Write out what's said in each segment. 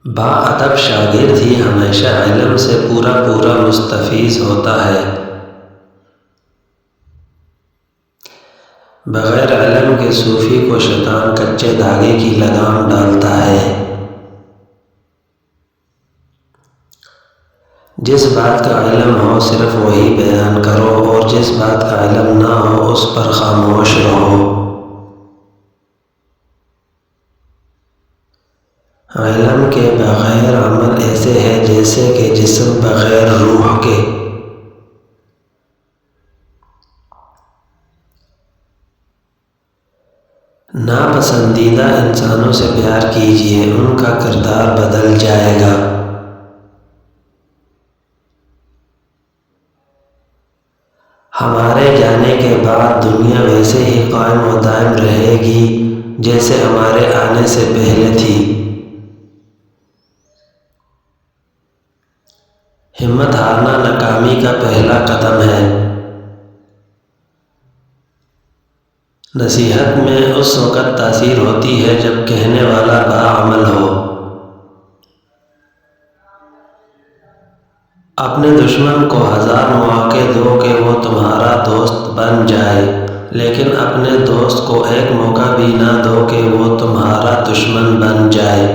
باادب شاگرد ہی ہمیشہ علم سے پورا مستفیض ہوتا ہے۔ بغیر علم کے صوفی کو شیطان کچے دھاگے کی لگام ڈالتا ہے۔ جس بات کا علم ہو صرف وہی بیان کرو، اور جس بات کا علم نہ ہو اس پر خاموش رہو۔ علم کے بغیر عمل ایسے ہے جیسے کہ جسم بغیر روح کے۔ ناپسندیدہ انسانوں سے پیار کیجیے، ان کا کردار بدل جائے گا۔ ہمارے جانے کے بعد دنیا ویسے ہی قائم و دائم رہے گی جیسے ہمارے آنے سے پہلے تھی۔ ہمت ہارنا ناکامی کا پہلا قدم ہے۔ نصیحت میں اس وقت تاثیر ہوتی ہے جب کہنے والا باعمل ہو۔ اپنے دشمن کو 1000 مواقع دو کہ وہ تمہارا دوست بن جائے، لیکن اپنے دوست کو ایک موقع بھی نہ دو کہ وہ تمہارا دشمن بن جائے۔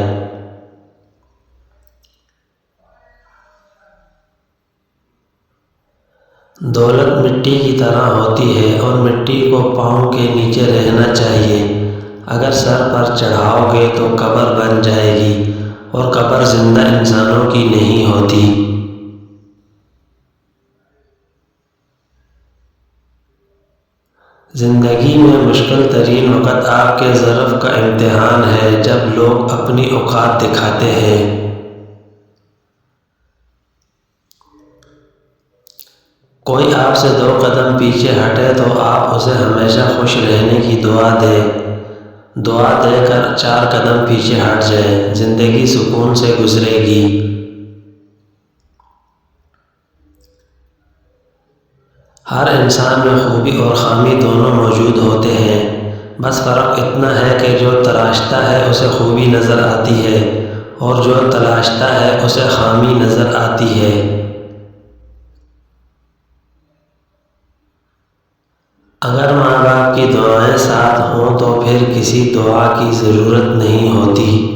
دولت مٹی کی طرح ہوتی ہے اور مٹی کو پاؤں کے نیچے رہنا چاہیے۔ اگر سر پر چڑھاؤ گے تو قبر بن جائے گی، اور قبر زندہ انسانوں کی نہیں ہوتی۔ زندگی میں مشکل ترین وقت آپ کے ظرف کا امتحان ہے، جب لوگ اپنی اوقات دکھاتے ہیں۔ کوئی آپ سے 2 قدم پیچھے ہٹے تو آپ اسے ہمیشہ خوش رہنے کی دعا دے کر 4 قدم پیچھے ہٹ جائیں، زندگی سکون سے گزرے گی۔ ہر انسان میں خوبی اور خامی دونوں موجود ہوتے ہیں، بس فرق اتنا ہے کہ جو تراشتا ہے اسے خوبی نظر آتی ہے، اور جو تلاشتا ہے اسے خامی نظر آتی ہے۔ اگر ماں باپ کی دعائیں ساتھ ہوں تو پھر کسی دعا کی ضرورت نہیں ہوتی۔